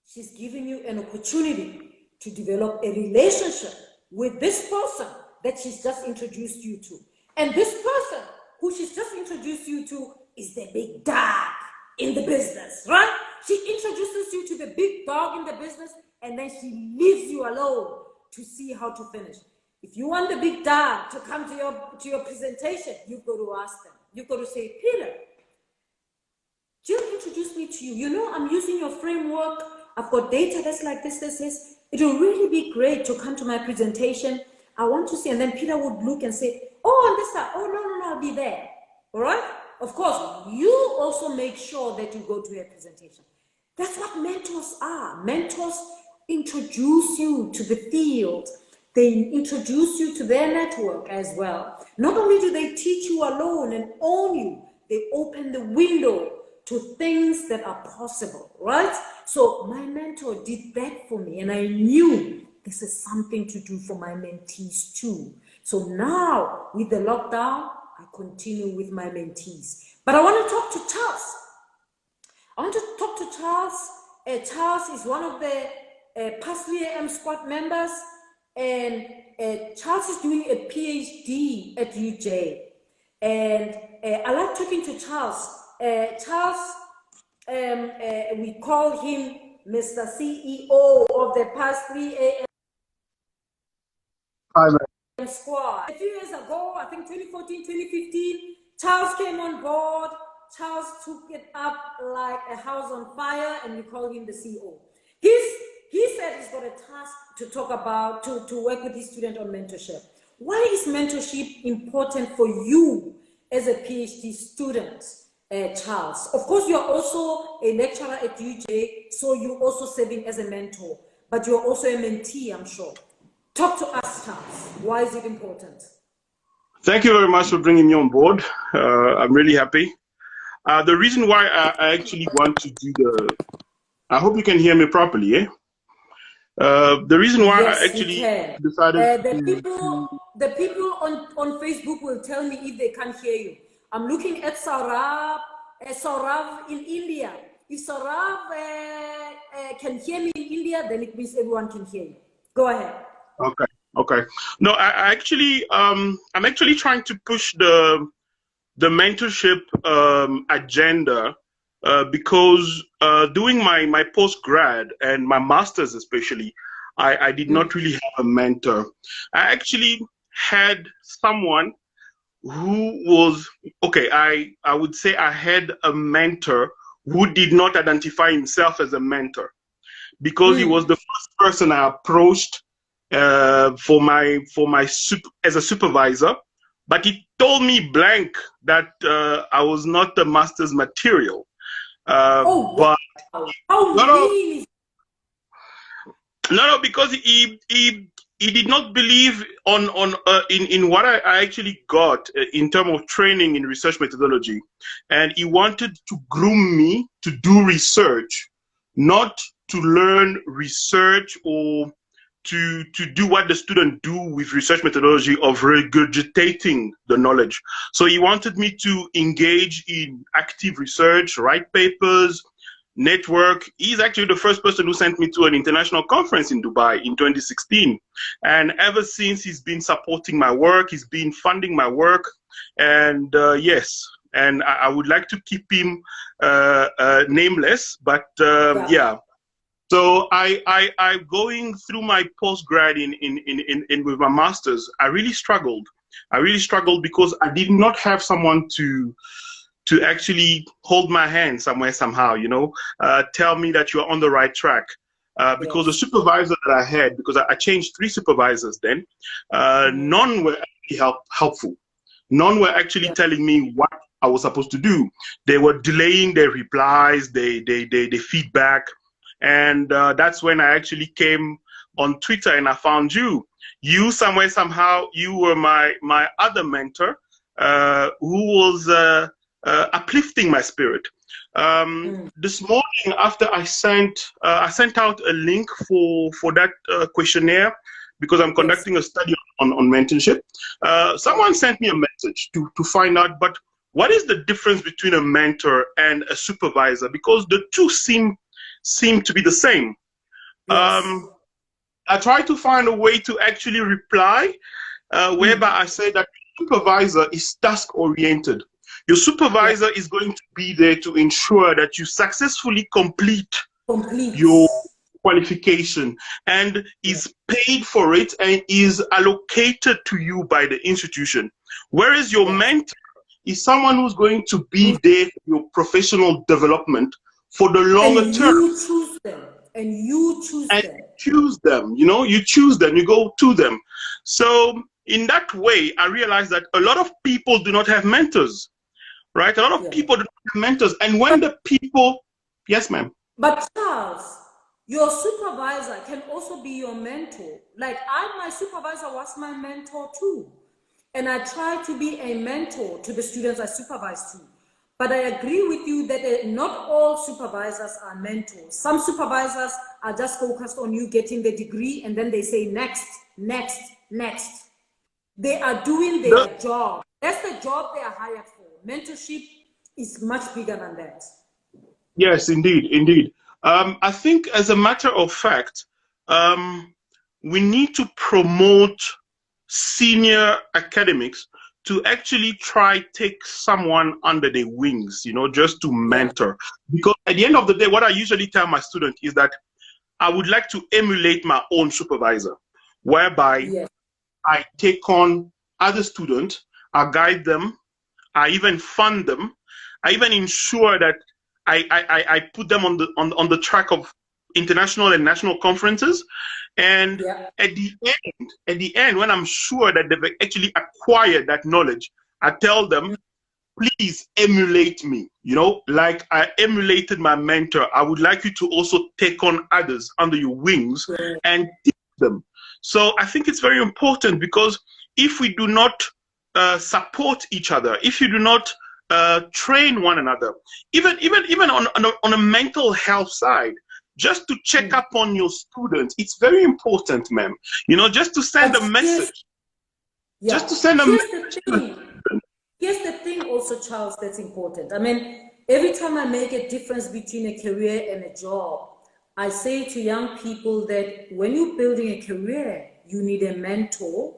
she's giving you an opportunity to develop a relationship with this person that she's just introduced you to. And this person who she's just introduced you to is the big dog in the business, right? She introduces you to the big dog in the business and then she leaves you alone to see how to finish. If you want the big dog to come to your presentation, you've got to ask them. You've got to say, Peter, Jill introduced me to you. You know, I'm using your framework. I've got data that's like this, this, this. It will really be great to come to my presentation. I want to see. And then Peter would look and say, oh, on this side. Oh, no, no, no, I'll be there. All right? Of course, you also make sure that you go to your presentation. That's what mentors are. Mentors introduce you to the field. They introduce you to their network as well. Not only do they teach you alone and own you, they open the window to things that are possible, right? So my mentor did that for me, and I knew this is something to do for my mentees too. So now, with the lockdown, I continue with my mentees. But I want to talk to Charles. I want to talk to Charles. Charles is one of the past 3am squad members, and Charles is doing a PhD at UJ. And I like talking to Charles. Charles, we call him Mr. CEO of the past 3am squad. A few years ago, I think 2014, 2015, Charles came on board. Charles took it up like a house on fire, and we call him the CEO. He said he's got a task to talk about, to work with his student on mentorship. Why is mentorship important for you as a PhD student, Charles? Of course, you're also a lecturer at UJ, so you're also serving as a mentor, but you're also a mentee, I'm sure. Talk to us, Charles. Why is it important? Thank you very much for bringing me on board. I'm really happy. The reason why I actually want to do I hope you can hear me properly, eh? The reason why I actually decided the people on Facebook will tell me if they can't hear you. I'm looking at Saurav in India. If Saurav can hear me in India, then it means everyone can hear you. Go ahead. Okay. No, I'm actually trying to push the mentorship agenda because doing my postgrad and my master's especially, I did not really have a mentor. I actually had someone who was, okay, I would say I had a mentor who did not identify himself as a mentor because he was the first person I approached as a supervisor but he told me blank that I was not the master's material. Oh, But wow. How no, no, mean is no, because he did not believe in what I actually got in terms of training in research methodology, and he wanted to groom me to do research, not to learn research or to do what the student do with research methodology of regurgitating the knowledge. So he wanted me to engage in active research, write papers, network. He's actually the first person who sent me to an international conference in Dubai in 2016. And ever since, he's been supporting my work, he's been funding my work. And yes, and I would like to keep him nameless, but yeah. So I going through my postgrad in with my masters. I really struggled. I really struggled because I did not have someone to actually hold my hand somewhere somehow. Tell me that you're on the right track. Because the yes. supervisor that I had, because I changed 3 supervisors then, none were actually helpful. None were actually telling me what I was supposed to do. They were delaying their replies, they feedback. And that's when I actually came on Twitter and I found you. You somewhere, somehow, you were my other mentor who was uplifting my spirit. This morning, after I sent out a link for that questionnaire, because I'm conducting a study on mentorship. Someone sent me a message to find out, but what is the difference between a mentor and a supervisor? Because the two seem to be the same. Yes. I try to find a way to actually reply, whereby I say that supervisor is task oriented. Your supervisor is going to be there to ensure that you successfully complete your qualification and is paid for it and is allocated to you by the institution. Whereas your mentor is someone who's going to be there for your professional development for the longer term. You choose them. And you choose and them. choose them, you choose them, you go to them. So in that way, I realized that a lot of people do not have mentors, right? A lot of people do not have mentors. And when the people, yes, ma'am. But Charles, your supervisor can also be your mentor. Like my supervisor was my mentor too. And I try to be a mentor to the students I supervise to. But I agree with you that not all supervisors are mentors. Some supervisors are just focused on you getting the degree and then they say next, next, next. They are doing their job. That's the job they are hired for. Mentorship is much bigger than that. Yes, indeed, indeed. I think as a matter of fact, we need to promote senior academics to actually try take someone under their wings, just to mentor. Because at the end of the day, what I usually tell my students is that I would like to emulate my own supervisor, whereby I take on other students, I guide them, I even fund them, I even ensure that I put them on the track of international and national conferences. And at the end, when I'm sure that they've actually acquired that knowledge, I tell them, please emulate me. Like I emulated my mentor. I would like you to also take on others under your wings and teach them. So I think it's very important, because if we do not support each other, if you do not train one another, even on a mental health side, just to check up on your students, it's very important, ma'am. Just to send a message. Just to send a message. Here's the thing also, Charles, that's important. I mean, every time I make a difference between a career and a job, I say to young people that when you're building a career, you need a mentor,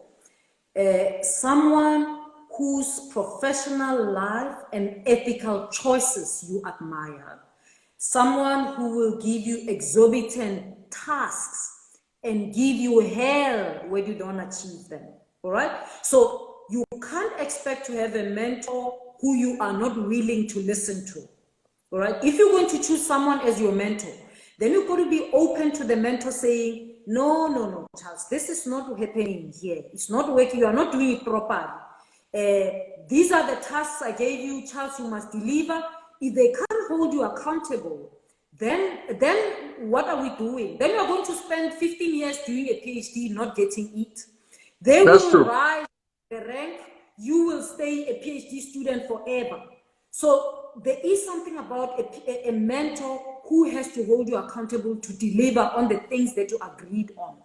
someone whose professional life and ethical choices you admire. Someone who will give you exorbitant tasks and give you hell when you don't achieve them. All right? So you can't expect to have a mentor who you are not willing to listen to. All right? If you're going to choose someone as your mentor, then you've got to be open to the mentor saying, no, Charles, this is not happening here. It's not working. You are not doing it properly. These are the tasks I gave you, Charles, you must deliver. If they can't hold you accountable, then what are we doing? Then you're going to spend 15 years doing a PhD not getting it. They will rise the rank, you will stay a PhD student forever. So there is something about a mentor who has to hold you accountable to deliver on the things that you agreed on.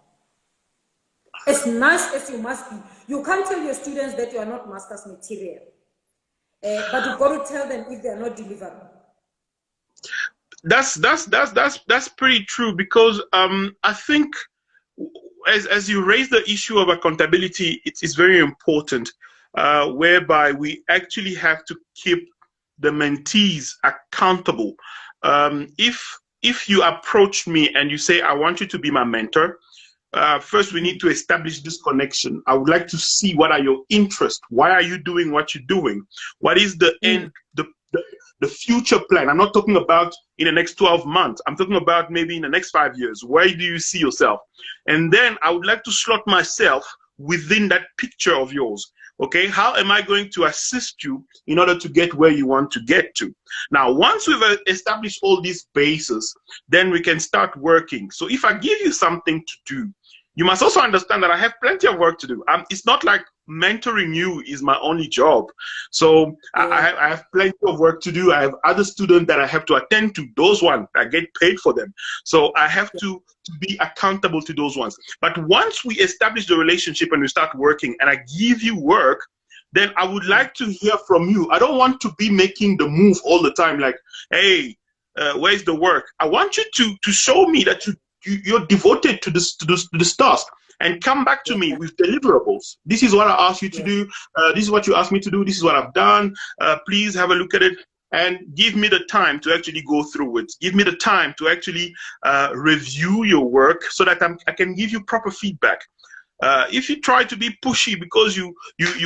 As nice as you must be, you can't tell your students that you are not master's material, but you've got to tell them if they are not delivering. That's pretty true, because I think as you raise the issue of accountability, it is very important, whereby we actually have to keep the mentees accountable. If you approach me and you say, I want you to be my mentor, first we need to establish this connection. I would like to see, what are your interests? Why are you doing what you're doing? What is the end, the future plan? I'm not talking about in the next 12 months. I'm talking about maybe in the next 5 years. Where do you see yourself? And then I would like to slot myself within that picture of yours. Okay, how am I going to assist you in order to get where you want to get to? Now, once we've established all these bases, then we can start working. So if I give you something to do, you must also understand that I have plenty of work to do. It's not like mentoring you is my only job. So I have plenty of work to do. I have other students that I have to attend to. Those ones, I get paid for them. So I have to be accountable to those ones. But once we establish the relationship and we start working and I give you work, then I would like to hear from you. I don't want to be making the move all the time like, hey, where's the work? I want you to show me that you're devoted to this task, and come back to me with deliverables. This is what I asked you to do. This is what you asked me to do. This is what I've done. Please have a look at it and give me the time to actually go through it. Give me the time to actually review your work so that I can give you proper feedback. If you try to be pushy because you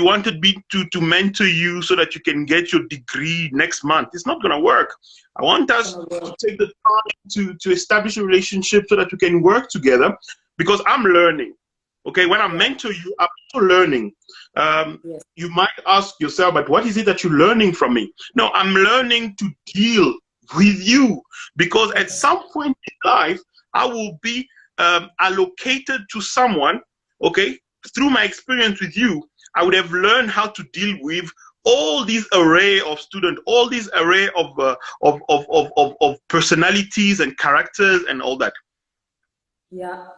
wanted me to mentor you so that you can get your degree next month, it's not going to work. I want us to take the time to establish a relationship so that we can work together, because I'm learning. Okay, when I mentor you, I'm also learning. You might ask yourself, but what is it that you're learning from me? No, I'm learning to deal with you, because at some point in life, I will be allocated to someone. Okay, through my experience with you, I would have learned how to deal with all these array of students, all these array of personalities and characters and all that. Yeah.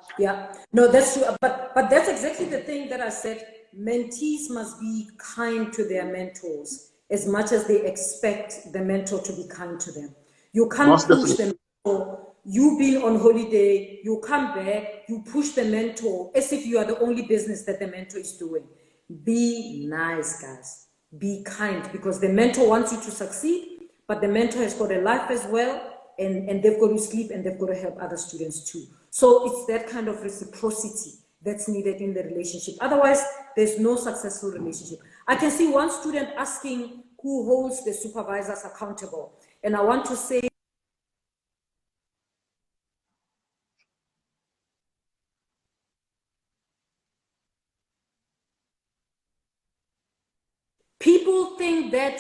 No, that's true. But that's exactly the thing that I said. Mentees must be kind to their mentors as much as they expect the mentor to be kind to them. You can't push them. You've been on holiday, you come back, you push the mentor as if you are the only business that the mentor is doing. Be nice, guys. Be kind, because the mentor wants you to succeed, but the mentor has got a life as well, and they've got to sleep and they've got to help other students too. So it's that kind of reciprocity that's needed in the relationship. Otherwise, there's no successful relationship. I can see one student asking who holds the supervisors accountable. And I want to say, people think that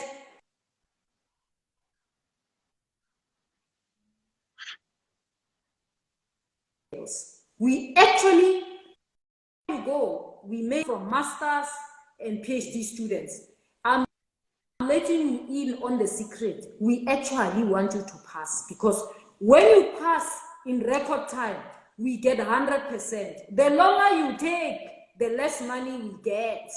we actually we make from masters and PhD students. I'm letting you in on the secret. We actually want you to pass, because when you pass in record time, we get 100%. The longer you take, the less money we get.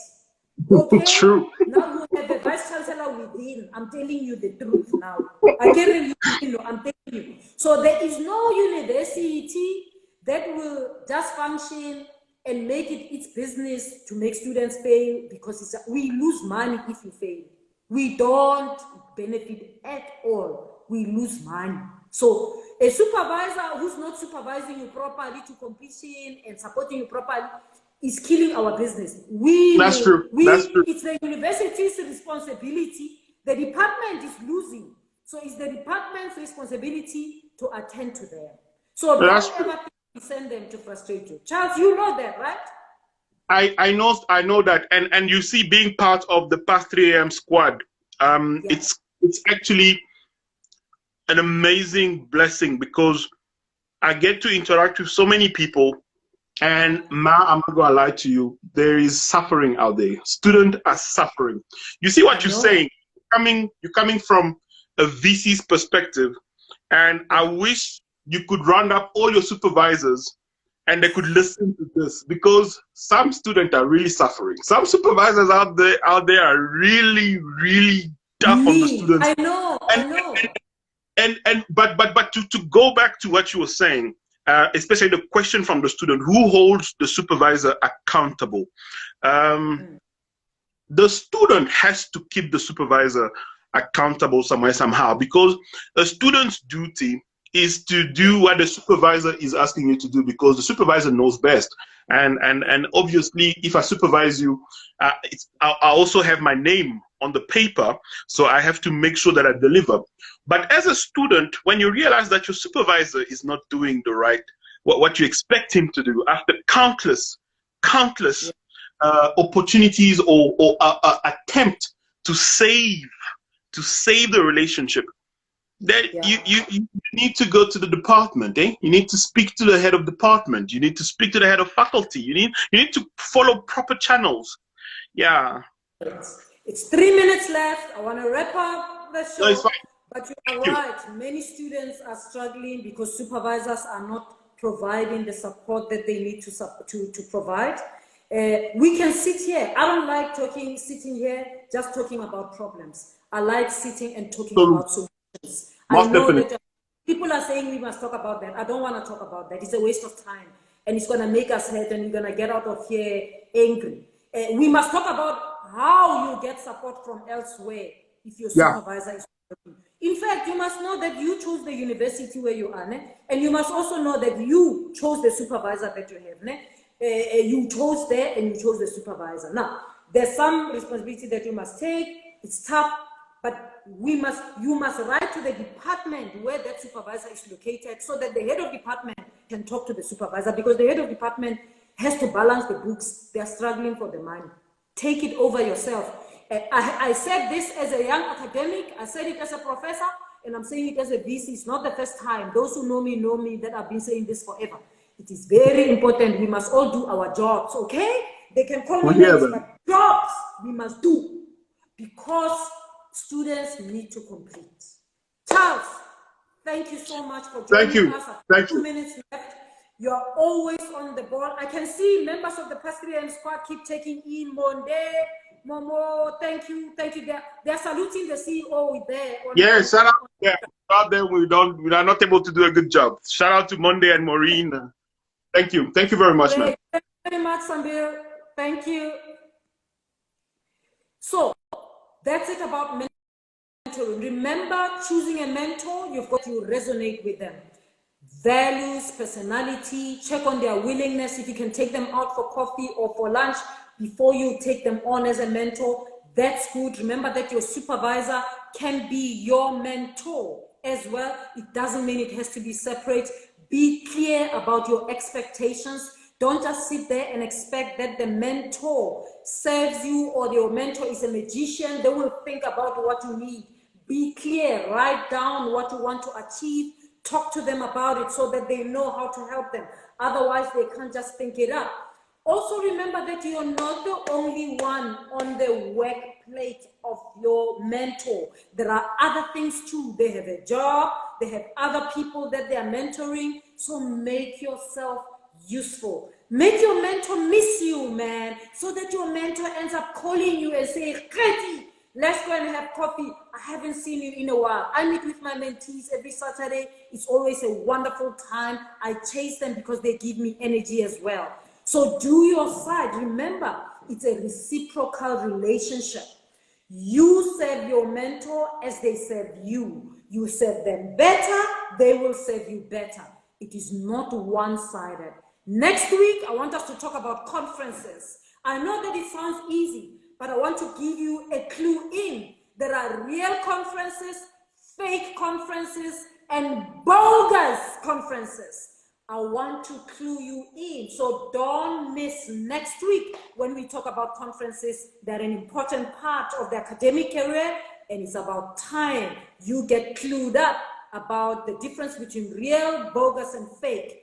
Okay? True. Now you have a vice chancellor within. I'm telling you the truth now. I can't really, I'm telling you. So there is no university that will just function and make it its business to make students fail, because we lose money if you fail. We don't benefit at all. We lose money. So a supervisor who's not supervising you properly to completion and supporting you properly is killing our business. That's true. It's the university's responsibility. The department is losing. So it's the department's responsibility to attend to them. So don't ever send them to frustrate you. Charles, you know that, right? I know that, and you see, being part of the past 3 a.m. squad, it's actually an amazing blessing because I get to interact with so many people. And I'm not gonna lie to you, there is suffering out there. Students are suffering. You see what you're saying? You're coming from a VC's perspective, and I wish you could round up all your supervisors and they could listen to this, because some students are really suffering. Some supervisors out there are really, really tough on the students. I know. But to go back to what you were saying, especially the question from the student: who holds the supervisor accountable? The student has to keep the supervisor accountable somehow, because a student's duty is to do what the supervisor is asking you to do, because the supervisor knows best. And obviously, if I supervise you, I also have my name on the paper, so I have to make sure that I deliver. But as a student, when you realize that your supervisor is not doing what you expect him to do, after countless opportunities or attempt to save the relationship, then you need to go to the department. You need to speak to the head of department. You need to speak to the head of faculty. You need to follow proper channels. Yeah. It's 3 minutes left. I want to wrap up the show. No, it's fine. But you are right. Many students are struggling because supervisors are not providing the support that they need to provide. We can sit here. I don't like sitting here just talking about problems. I like sitting and talking about solutions. I know that people are saying we must talk about that. I don't want to talk about that. It's a waste of time. And it's going to make us hurt, and we're going to get out of here angry. We must talk about how you get support from elsewhere if your supervisor is working. In fact, you must know that you chose the university where you are, and you must also know that you chose the supervisor that you have. You chose there and you chose the supervisor. Now, there's some responsibility that you must take. It's tough, but you must write to the department where that supervisor is located, so that the head of department can talk to the supervisor, because the head of department has to balance the books. They're struggling for the money. Take it over yourself. I said this as a young academic. I said it as a professor, and I'm saying it as a VC. It's not the first time. Those who know me that I've been saying this forever. It is very important. We must all do our jobs, okay? They can call me names, but jobs we must do, because students need to complete. Charles, thank you so much for joining us. Thank you. 2 minutes left. You're always on the ball. I can see members of the past 3 AM squad keep taking in Monde, Momo. Thank you. They're saluting the CEO there. Yes, shout out. Yeah, without them, we are not able to do a good job. Shout out to Monday and Maureen. Thank you very much, man. Thank you very much, Samir. Thank you. So that's it about mentoring. Remember, choosing a mentor, you've got to resonate with them. Values, personality, check on their willingness. If you can take them out for coffee or for lunch before you take them on as a mentor, that's good. Remember that your supervisor can be your mentor as well. It doesn't mean it has to be separate. Be clear about your expectations. Don't just sit there and expect that the mentor serves you, or your mentor is a magician. They will think about what you need. Be clear. Write down what you want to achieve. Talk to them about it so that they know how to help them. Otherwise, they can't just think it up. Also, remember that you're not the only one on the work plate of your mentor. There are other things too. They have a job. They have other people that they are mentoring. So make yourself useful. Make your mentor miss you, man, so that your mentor ends up calling you and saying, Kati, let's go and have coffee. I haven't seen you in a while. I meet with my mentees every Saturday. It's always a wonderful time. I chase them because they give me energy as well. So do your side. Remember, it's a reciprocal relationship. You serve your mentor as they serve you. You serve them better, they will serve you better. It is not one-sided. Next week, I want us to talk about conferences. I know that it sounds easy, but I want to give you a clue in. There are real conferences, fake conferences, and bogus conferences. I want to clue you in. So don't miss next week when we talk about conferences that are an important part of the academic career, and it's about time you get clued up about the difference between real, bogus, and fake